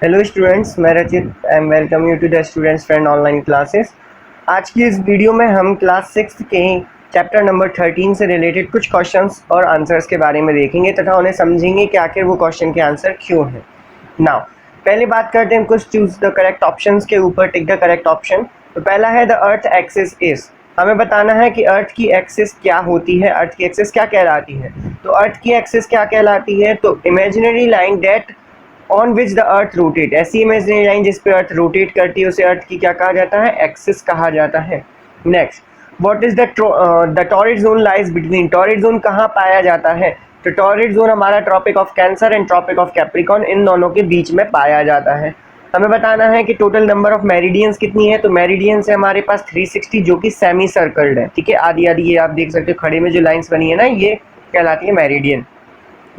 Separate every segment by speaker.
Speaker 1: Hello students, मैं Rachit and welcome you to the students friend online classes. आज की इस वीडियो में हम क्लास 6 के चैप्टर नंबर 13 से रिलेटेड कुछ क्वेश्चंस और आंसर्स के बारे में देखेंगे तथा उन्हें समझेंगे कि आखिर वो क्वेश्चन के आंसर क्यों हैं। नाउ पहले बात करते हैं कुछ चूज द करेक्ट ऑप्शंस के ऊपर, टिक द करेक्ट ऑप्शन। तो पहला है द अर्थ एक्सिस इज। हमें बताना है कि अर्थ की एक्सिस क्या होती है, अर्थ की एक्सिस क्या कहलाती है। तो अर्थ की एक्सिस क्या कहलाती है, तो imaginary line date on which the earth rotate. ऐसी इमेजिनरी लाइन जिस पे अर्थ रोटेट करती है उसे अर्थ की क्या कहा जाता है, एक्सिस कहा जाता है। Next, what is the torrid zone lies between. Torrid zone कहाँ पाया जाता है, तो टॉरिड जोन हमारा tropic of cancer and tropic of capricorn, इन दोनों के बीच में पाया जाता है। हमें बताना है कि टोटल नंबर ऑफ मेरिडियंस कितनी है, तो मेरिडियंस है हमारे पास 360 जो कि सेमी सर्कल्ड है। ठीक है, आधी आधी ये आप देख सकते हो खड़े में जो लाइंस बनी है ना, ये कहलाती है meridian.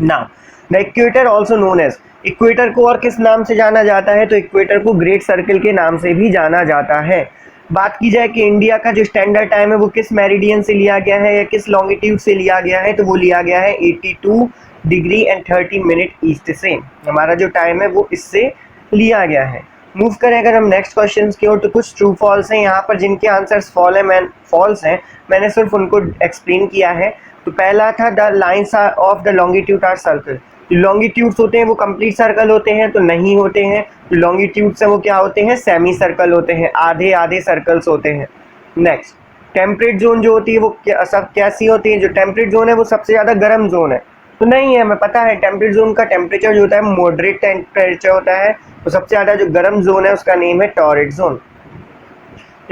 Speaker 1: Now the equator also known as. Equator को और किस नाम से जाना जाता है, तो इक्वेटर को ग्रेट सर्कल के नाम से भी जाना जाता है। बात की जाए कि इंडिया का जो स्टैंडर्ड टाइम है वो किस मेरिडियन से लिया गया है या किस लॉन्गिट्यूड से लिया गया है, तो वो लिया गया है 82 डिग्री एंड 30 मिनट ईस्ट से। हमारा जो टाइम है वो इससे लिया गया है। मूव करें अगर हम नेक्स्ट क्वेश्चन की ओर, तो कुछ ट्रू फॉल्स हैं यहाँ पर जिनके आंसर्स फॉल्स हैं। मैंने सिर्फ उनको एक्सप्लेन किया है। तो पहला था the lines of the longitude are circle. Longitudes होते हैं वो कंप्लीट सर्कल होते हैं, तो नहीं होते हैं। लॉन्गिट्यूड्स हैं वो क्या होते हैं, सेमी सर्कल होते हैं, आधे आधे सर्कल्स होते हैं। नेक्स्ट, टेम्परेट जोन जो होती है वो सब कैसी होती है, जो टेम्परेट जोन है वो सबसे ज़्यादा गर्म जोन है, तो नहीं है। हमें पता है टेम्परेट जोन का टेम्परेचर जो होता है मॉडरेट टेम्परेचर होता है, तो सबसे ज़्यादा जो गर्म जोन है उसका नेम है टॉरिड जोन।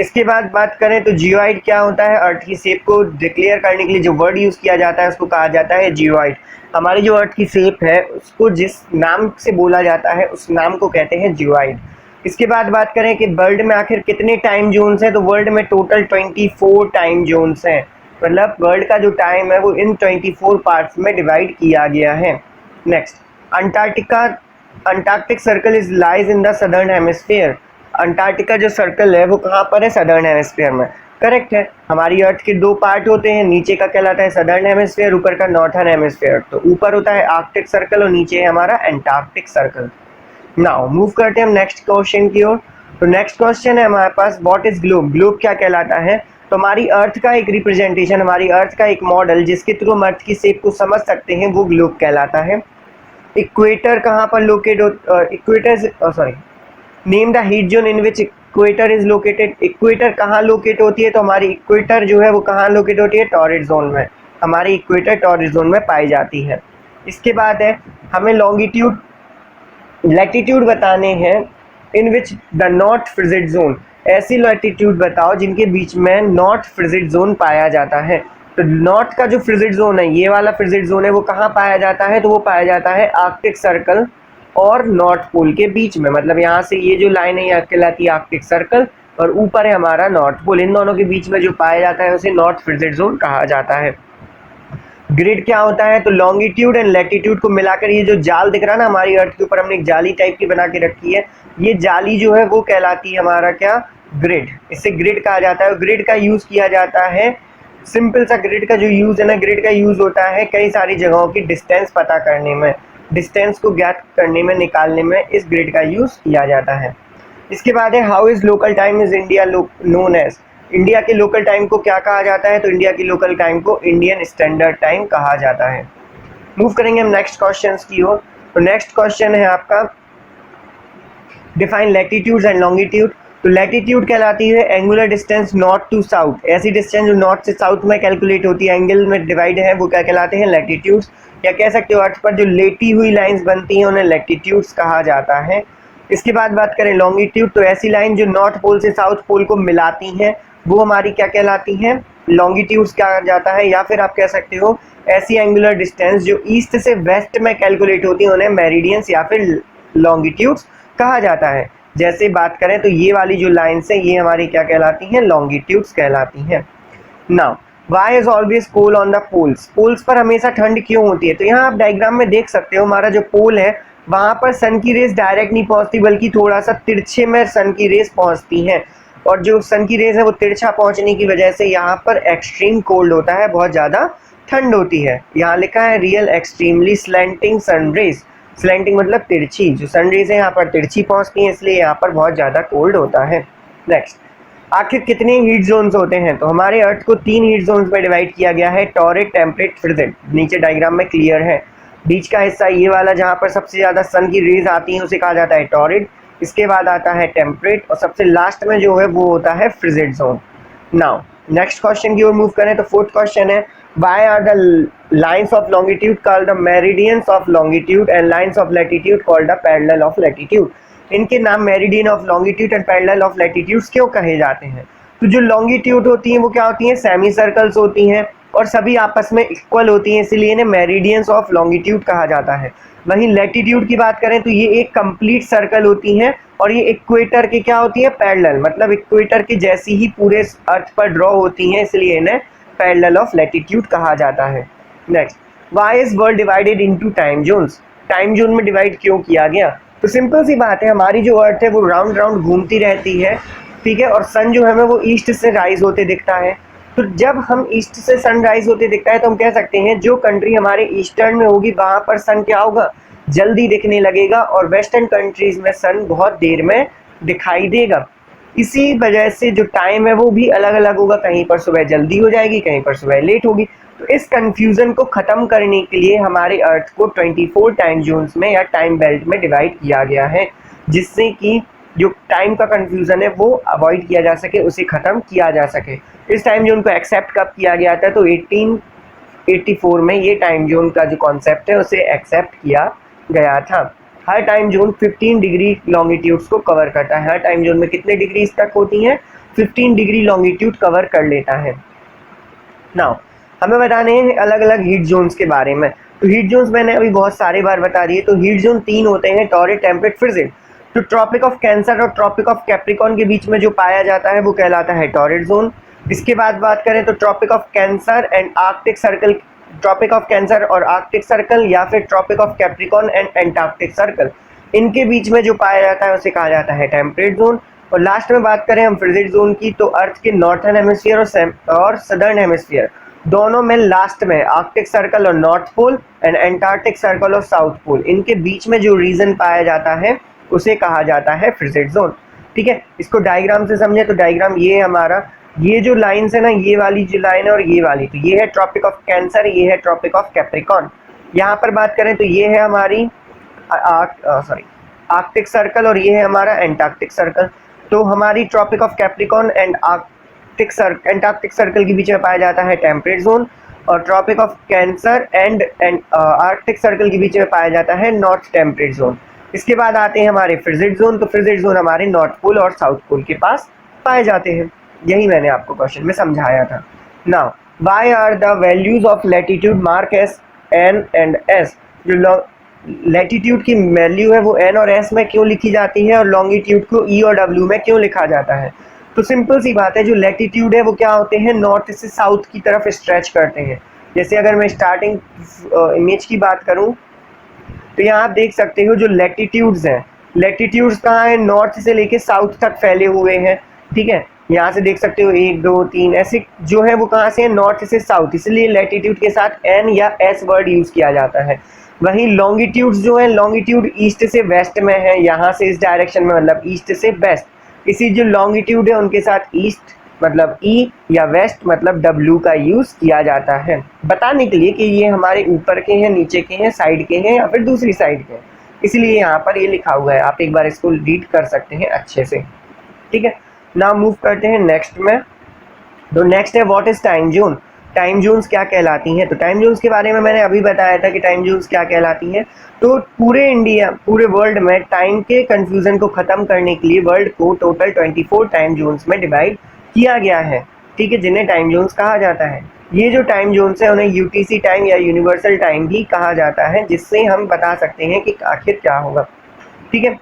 Speaker 1: इसके बाद बात करें तो जियोइड क्या होता है, अर्थ की शेप को डिक्लेयर करने के लिए जो वर्ड यूज़ किया जाता है उसको कहा जाता है जियोइड। हमारी जो अर्थ की शेप है उसको जिस नाम से बोला जाता है उस नाम को कहते हैं जियोइड। इसके बाद बात करें कि वर्ल्ड में आखिर कितने टाइम जोन्स हैं, तो वर्ल्ड में टोटल 24 टाइम जोन्स हैं। मतलब वर्ल्ड का जो टाइम है वो इन 24 पार्ट्स में डिवाइड किया गया है। Next, Antarctica Antarctic circle is lies in the southern hemisphere. Antarctica जो सर्कल है वो कहाँ पर है, सदर्न हेमिस्फीयर में। करेक्ट है। हमारी अर्थ के दो पार्ट होते हैं, नीचे का कहलाता है सदर्न हेमिस्फीयर, ऊपर का नॉर्थर्न हेमिस्फीयर। तो ऊपर होता है आर्कटिक सर्कल और नीचे है हमारा एंटार्कटिक सर्कल। नाउ मूव करते हैं हम नेक्स्ट क्वेश्चन की ओर। तो नेक्स्ट क्वेश्चन है हमारे पास, व्हाट इज ग्लोब। ग्लोब क्या कहलाता है, तो हमारी अर्थ का एक रिप्रेजेंटेशन, हमारी अर्थ का एक मॉडल जिसके थ्रू हम अर्थ की शेप को समझ सकते हैं वो ग्लोब कहलाता है। इक्वेटर कहाँ पर locate equator name the heat zone in which equator is located. Equator कहाँ लोकेट होती है, तो हमारी इक्वेटर जो है वो कहाँ लोकेट होती है, टॉरिड जोन में। हमारी इक्वेटर टॉरिड जोन में पाई जाती है। इसके बाद है हमें लॉन्गिट्यूड लैटिट्यूड बताने हैं in which the north frigid zone. ऐसी लैटिट्यूड बताओ जिनके बीच में नॉर्थ फ्रिजिड जोन पाया जाता है। तो नॉर्थ का जो फ्रिजिड जोन है, ये वाला फ्रिजिड जोन है, वो कहाँ पाया जाता है, तो वो पाया जाता है आर्कटिक सर्कल और नॉर्थ पोल के बीच में। मतलब यहाँ से ये जो लाइन है यहाँ कहलाती है आर्कटिक सर्कल और ऊपर है हमारा नॉर्थ पोल। इन दोनों के बीच में जो पाया जाता है उसे नॉर्थ फ्रिजिड जोन कहा जाता है। ग्रिड क्या होता है, तो लॉन्गिट्यूड एंड लैटिट्यूड को मिलाकर ये जो जाल दिख रहा है ना हमारी अर्थ के ऊपर, हमने एक जाली टाइप की बना के रखी है, ये जाली जो है वो कहलाती है हमारा क्या, ग्रिड। इसे ग्रिड कहा जाता है। ग्रिड का यूज़ किया जाता है, सिंपल सा ग्रिड का जो यूज़ है ना, ग्रिड का यूज़ होता है कई सारी जगहों की डिस्टेंस पता करने में, डिस्टेंस को ज्ञात करने में, निकालने में इस ग्रिड का यूज़ किया जाता है। इसके बाद है how is local time is India known as. India के लोकल टाइम को क्या कहा जाता है, तो इंडिया की लोकल टाइम को इंडियन स्टैंडर्ड टाइम कहा जाता है। मूव करेंगे हम नेक्स्ट क्वेश्चन की ओर। तो नेक्स्ट क्वेश्चन है आपका, डिफाइन लैटिट्यूड्स एंड लॉन्गिट्यूड। तो लैटिट्यूड कहलाती है angular distance north to south. ऐसी डिस्टेंस जो नॉर्थ से साउथ में कैलकुलेट होती है, एंगल में डिवाइड है, वो क्या कहलाते हैं, लैटिट्यूड्स। या कह सकते हो अर्थ पर जो लेटी हुई लाइंस बनती हैं उन्हें लैटिट्यूड्स कहा जाता है। इसके बाद बात करें लॉन्गिट्यूड, तो ऐसी लाइन जो नॉर्थ पोल से साउथ पोल को मिलाती हैं वो हमारी क्या कहलाती हैं, लॉन्गिट्यूड्स कहा जाता है। या फिर आप कह सकते हो ऐसी एंगुलर डिस्टेंस जो ईस्ट से वेस्ट में कैलकुलेट होती है उन्हें मेरिडियंस या फिर लॉन्गिट्यूड्स कहा जाता है। जैसे बात करें तो ये वाली जो लाइन्स हैं ये हमारी क्या कहलाती हैं, लॉन्गिट्यूड्स कहलाती हैं। Now why is always cold on the poles. Poles पर हमेशा ठंड क्यों होती है, तो यहाँ आप डायग्राम में देख सकते हो हमारा जो पोल है वहाँ पर सन की रेस डायरेक्ट नहीं पहुँचती बल्कि थोड़ा सा तिरछे में सन की रेस पहुँचती हैं, और जो सन की रेस है वो तिरछा पहुँचने की वजह से यहाँ पर एक्सट्रीम कोल्ड होता है, बहुत ज़्यादा ठंड होती है। यहाँ लिखा है real extremely slanting sun rays. Slanting मतलब तिरछी, जो सन रेज है यहाँ पर तिरछी पहुँचती हैं, इसलिए यहाँ पर बहुत ज़्यादा कोल्ड होता है। नेक्स्ट, आखिर कितने हीट जोन्स होते हैं? तो हमारे अर्थ को 3 हीट जोन्स में डिवाइड किया गया है, टॉरिड, टेम्परेट, फ्रिजिड। नीचे डायग्राम में क्लियर है। बीच का हिस्सा ये वाला जहाँ पर सबसे ज़्यादा सन की रेज आती हैं उसे कहा जाता है टॉरिड, इसके बाद आता है टेम्परेट और सबसे लास्ट में जो है वो होता है frigid zone. Now next question की ओर मूव करें तो फोर्थ क्वेश्चन है, why are the lines of longitude called the meridians of longitude and lines of latitude called the parallel of latitude? इनके नाम meridian of longitude and parallel of latitudes क्यों कहे जाते हैं? तो जो लॉन्गिट्यूड होती हैं वो क्या होती हैं? सेमी सर्कल्स होती हैं और सभी आपस में इक्वल होती हैं, इसलिए इन्हें मेरिडियंस ऑफ लॉन्गिट्यूड कहा जाता है। वहीं लैटिट्यूड की बात करें तो ये एक कंप्लीट सर्कल होती हैं और ये इक्वेटर के क्या होती है? पैरेलल, मतलब इक्वेटर के जैसी ही पूरे अर्थ पर ड्रॉ होती हैं, इसलिए इन्हें पैरेलल ऑफ लैटिट्यूड कहा जाता है। Next, why is world divided into time zones? Time zone में डिवाइड क्यों किया गया? तो सिंपल सी बात है, हमारी जो अर्थ है वो राउंड राउंड घूमती रहती है, ठीक है, और सन जो है हमें वो ईस्ट से राइज होते दिखता है। तो जब हम ईस्ट से सन राइज होते दिखता है तो हम कह सकते हैं जो कंट्री हमारे ईस्टर्न में होगी वहाँ पर सन क्या होगा? जल्दी दिखने लगेगा, और वेस्टर्न कंट्रीज में सन बहुत देर में दिखाई देगा। इसी वजह से जो टाइम है वो भी अलग अलग होगा, कहीं पर सुबह जल्दी हो जाएगी, कहीं पर सुबह लेट होगी। तो इस कंफ्यूजन को ख़त्म करने के लिए हमारे अर्थ को 24 टाइम जोन्स में या टाइम बेल्ट में डिवाइड किया गया है, जिससे कि जो टाइम का कंफ्यूजन है वो अवॉइड किया जा सके, उसे ख़त्म किया जा सके। इस टाइम जोन को एक्सेप्ट कब किया गया था? तो 1884 में ये टाइम जोन का जो कॉन्सेप्ट है उसे एक्सेप्ट किया गया था। हर टाइम जोन 15 डिग्री लॉन्गिट्यूड्स को कवर करता है। हर टाइम जोन में कितने डिग्री तक होती हैं? 15 डिग्री लॉन्गिट्यूड कवर कर लेता है। नाउ हमें बताने हैं अलग अलग हीट जोन्स के बारे में। तो हीट जोन्स मैंने अभी बहुत सारे बार बता दिए। तो हीट जोन 3 होते हैं, टॉरिड, टेम्परेट, फ्रिजिड। तो ट्रॉपिक ऑफ कैंसर और ट्रॉपिक ऑफ कैप्रिकॉन के बीच में जो पाया जाता है वो कहलाता है टॉरिड जोन। इसके बाद बात करें तो Tropic of cancer and Arctic Circle, Tropic of Cancer और आर्कटिक सर्कल, या फिर Tropic of Capricorn and Antarctic Circle, इनके बीच में जो पाया जाता है उसे कहा जाता है टेम्परेट जोन। और लास्ट में बात करें हम फ्रिजिड जोन की, तो अर्थ के नॉर्थर्न हेमिस्फीयर और सदर्न हेमिस्फीयर दोनों में लास्ट में आर्कटिक सर्कल और North Pole and Antarctic Circle और साउथ पोल, इनके बीच में जो रीजन पाया जाता है उसे कहा जाता है फ्रिजिड जोन। ठीक है, इसको डायग्राम से समझे तो डायग्राम ये हमारा, ये जो लाइन्स है ना, ये वाली जो लाइन है और ये वाली, तो ये है ट्रॉपिक ऑफ कैंसर, ये है ट्रॉपिक ऑफ कैप्रिकॉन। यहाँ पर बात करें तो ये है हमारी आर्कटिक सर्कल और ये है हमारा एंटार्क्टिक सर्कल। तो हमारी Tropic of Capricorn and Antarctic Circle के बीच में पाया जाता है टेम्परेट जोन, और Tropic of cancer and Arctic Circle के बीच में पाया जाता है नॉर्थ टेम्परेट जोन। इसके बाद आते हैं हमारे फ्रिजिड जोन। तो फ्रिजिड जोन हमारे नॉर्थ पोल और साउथ पोल के पास पाए जाते हैं। यही मैंने आपको क्वेश्चन में समझाया था। Now why are the values of latitude mark S N and S? जो लैटिट्यूड की वैल्यू है वो एन और एस में क्यों लिखी जाती है और लॉन्गिट्यूड को ई और डब्ल्यू में क्यों लिखा जाता है? तो सिंपल सी बात है, जो लैटिट्यूड है वो क्या होते हैं? नॉर्थ से साउथ की तरफ स्ट्रेच करते हैं। जैसे अगर मैं स्टार्टिंग इमेज की बात करूं तो यहाँ आप देख सकते हो जो लैटिट्यूड्स हैं, लैटिट्यूड्स कहाँ हैं? नॉर्थ से लेके साउथ तक फैले हुए हैं। ठीक है, यहाँ से देख सकते हो 1 2 3 ऐसे जो है वो कहाँ से है? नॉर्थ से साउथ, इसलिए लैटिट्यूड के साथ एन या एस वर्ड यूज़ किया जाता है। वहीं लॉन्गिट्यूड्स जो है, लॉन्गिट्यूड ईस्ट से वेस्ट में है, यहाँ से इस डायरेक्शन में, मतलब ईस्ट से वेस्ट। इसी जो लॉन्गिट्यूड है उनके साथ ईस्ट मतलब ई या वेस्ट मतलब डब्ल्यू का यूज़ किया जाता है, बताने के लिए कि ये हमारे ऊपर के हैं, नीचे के हैं, साइड के हैं या फिर दूसरी साइड के हैं। इसलिए यहाँ पर ये लिखा हुआ है, आप एक बार इसको रीड कर सकते हैं अच्छे से। ठीक है, नाउ मूव करते हैं नेक्स्ट में। तो नेक्स्ट है what is time zone? Time zones क्या कहलाती हैं? तो टाइम जोन्स के बारे में मैंने अभी बताया था कि टाइम जोन्स क्या कहलाती हैं। तो पूरे इंडिया, पूरे वर्ल्ड में टाइम के कंफ्यूजन को ख़त्म करने के लिए वर्ल्ड को टोटल 24 टाइम जोन्स में डिवाइड किया गया है। ठीक है, जिन्हें टाइम जोन्स कहा जाता है। ये जो टाइम जोन्स है उन्हें यूटीसी टाइम या यूनिवर्सल टाइम भी कहा जाता है, जिससे हम बता सकते हैं कि आखिर क्या होगा। ठीक है,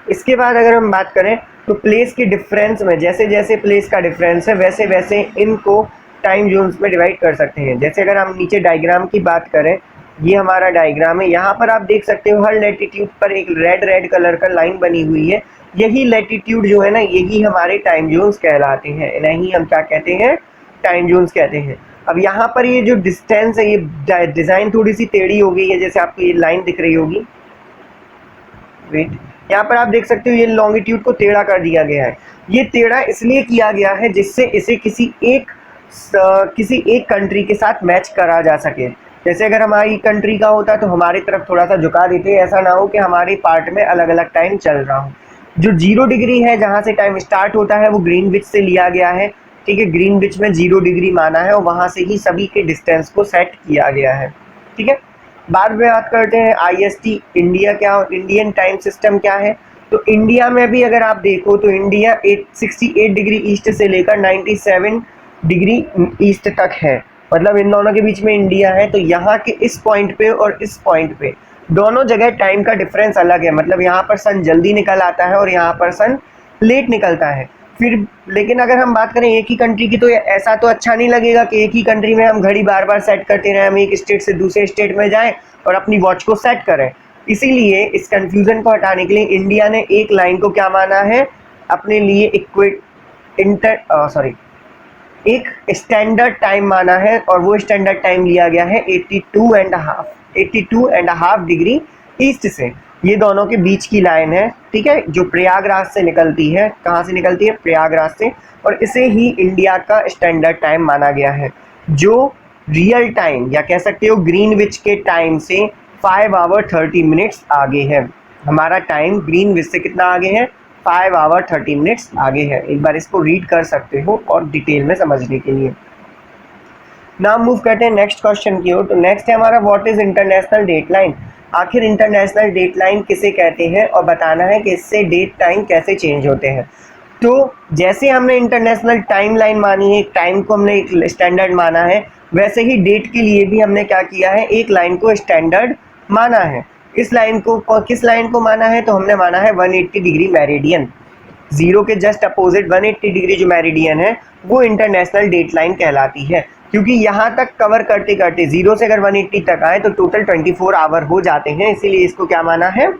Speaker 1: इसके बाद अगर हम बात करें तो प्लेस के डिफरेंस में, जैसे जैसे प्लेस का डिफरेंस है वैसे वैसे इनको टाइम जोन्स में डिवाइड कर सकते हैं। जैसे अगर हम नीचे डायग्राम की बात करें, ये हमारा डायग्राम है, यहाँ पर आप देख सकते हो हर लैटिट्यूड पर एक रेड कलर का लाइन बनी हुई है। यही लैटिट्यूड जो है ना, यही हमारे टाइम जोन्स कहलाते हैं। इन्हें हम क्या कहते हैं? टाइम जोन्स कहते हैं। अब यहाँ पर ये जो डिस्टेंस है, ये डिज़ाइन थोड़ी सी टेढ़ी हो गई है, जैसे आपको ये लाइन दिख रही होगी। वेट, यहाँ पर आप देख सकते हो ये लॉन्गिट्यूड को टेढ़ा कर दिया गया है। ये टेढ़ा इसलिए किया गया है जिससे इसे किसी एक कंट्री के साथ मैच करा जा सके। जैसे अगर हमारी कंट्री का होता तो हमारी तरफ थोड़ा सा झुका देते, ऐसा ना हो कि हमारे पार्ट में अलग अलग टाइम चल रहा हो। जो 0 डिग्री है, जहाँ से टाइम स्टार्ट होता है, वो ग्रीनविच से लिया गया है। ठीक है, ग्रीनविच में 0 डिग्री माना है और वहाँ से ही सभी के डिस्टेंस को सेट किया गया है। ठीक है, बाद में बात करते हैं IST इंडिया क्या, इंडियन टाइम सिस्टम क्या है। तो इंडिया में भी अगर आप देखो तो इंडिया 68 डिग्री ईस्ट से लेकर 97 डिग्री ईस्ट तक है, मतलब इन दोनों के बीच में इंडिया है। तो यहाँ के इस पॉइंट पे और इस पॉइंट पे दोनों जगह टाइम का डिफरेंस अलग है, मतलब यहाँ पर सन जल्दी निकल आता है और यहाँ पर सन लेट निकलता है। फिर लेकिन अगर हम बात करें एक ही कंट्री की, तो ऐसा तो अच्छा नहीं लगेगा कि एक ही कंट्री में हम घड़ी बार बार सेट करते रहें, हम एक स्टेट से दूसरे स्टेट में जाएं और अपनी वॉच को सेट करें। इसीलिए इस कंफ्यूजन को हटाने के लिए इंडिया ने एक लाइन को क्या माना है अपने लिए, एक स्टैंडर्ड टाइम माना है, और वो स्टैंडर्ड टाइम लिया गया है 82.5 डिग्री ईस्ट से। ये दोनों के बीच की लाइन है, ठीक है, जो प्रयागराज से निकलती है। कहाँ से निकलती है? प्रयागराज से। और इसे ही इंडिया का स्टैंडर्ड टाइम माना गया है, जो रियल टाइम या कह सकते हो ग्रीनविच के टाइम से 5 आवर 30 मिनट्स आगे है। हमारा टाइम ग्रीनविच से कितना आगे है? 5 आवर 30 मिनट्स आगे है। एक बार इसको रीड कर सकते हो और डिटेल में समझने के लिए। नाउ मूव करते हैं नेक्स्ट क्वेश्चन की ओर। तो नेक्स्ट है हमारा, what is International Date Line. आखिर इंटरनेशनल डेट लाइन किसे कहते हैं और बताना है कि इससे डेट टाइम कैसे चेंज होते हैं। तो जैसे हमने इंटरनेशनल टाइम लाइन मानी है, टाइम को हमने एक स्टैंडर्ड माना है, वैसे ही डेट के लिए भी हमने क्या किया है, एक लाइन को स्टैंडर्ड माना है। इस लाइन को, किस लाइन को माना है? तो हमने माना है 180 डिग्री मेरिडियन। 0 के जस्ट अपोजिट 180 डिग्री जो मेरिडियन है वो इंटरनेशनल डेट लाइन कहलाती है, क्योंकि यहाँ तक कवर करते करते 0 से अगर 180 तक आए तो टोटल 24 आवर हो जाते हैं। इसीलिए इसको क्या माना है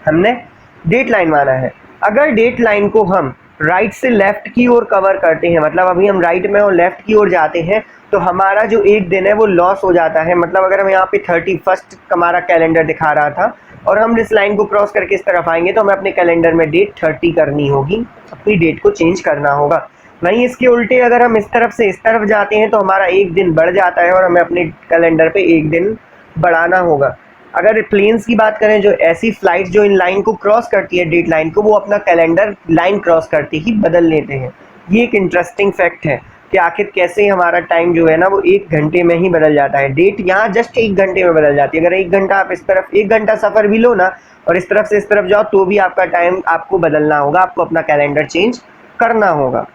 Speaker 1: हमने? डेट लाइन माना है। अगर डेट लाइन को हम राइट से लेफ्ट की ओर कवर करते हैं, मतलब अभी हम राइट में और लेफ्ट की ओर जाते हैं, तो हमारा जो एक दिन है वो लॉस हो जाता है। मतलब अगर हम यहाँ पे 31 हमारा कैलेंडर दिखा रहा था और हम इस लाइन को क्रॉस करके इस तरफ आएंगे, तो हमें अपने कैलेंडर में डेट 30 करनी होगी, अपनी डेट को चेंज करना होगा। वहीं इसके उल्टे अगर हम इस तरफ से इस तरफ जाते हैं तो हमारा एक दिन बढ़ जाता है और हमें अपने कैलेंडर पे एक दिन बढ़ाना होगा। अगर प्लेन्स की बात करें, जो ऐसी फ्लाइट्स जो इन लाइन को क्रॉस करती है डेट लाइन को, वो अपना कैलेंडर लाइन क्रॉस करते ही बदल लेते हैं। ये एक इंटरेस्टिंग फैक्ट है कि आखिर कैसे हमारा टाइम जो है ना वो 1 घंटे में ही बदल जाता है। डेट यहाँ जस्ट 1 घंटे में बदल जाती है। अगर 1 घंटा आप इस तरफ 1 घंटा सफ़र भी लो ना और इस तरफ से इस तरफ जाओ, तो भी आपका टाइम आपको बदलना होगा, आपको अपना कैलेंडर चेंज करना होगा।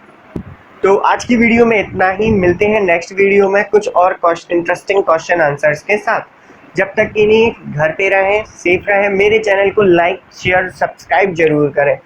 Speaker 1: तो आज की वीडियो में इतना ही। मिलते हैं नेक्स्ट वीडियो में कुछ और इंटरेस्टिंग क्वेश्चन आंसर्स के साथ। जब तक के लिए घर पे रहें, सेफ रहें। मेरे चैनल को लाइक शेयर सब्सक्राइब जरूर करें।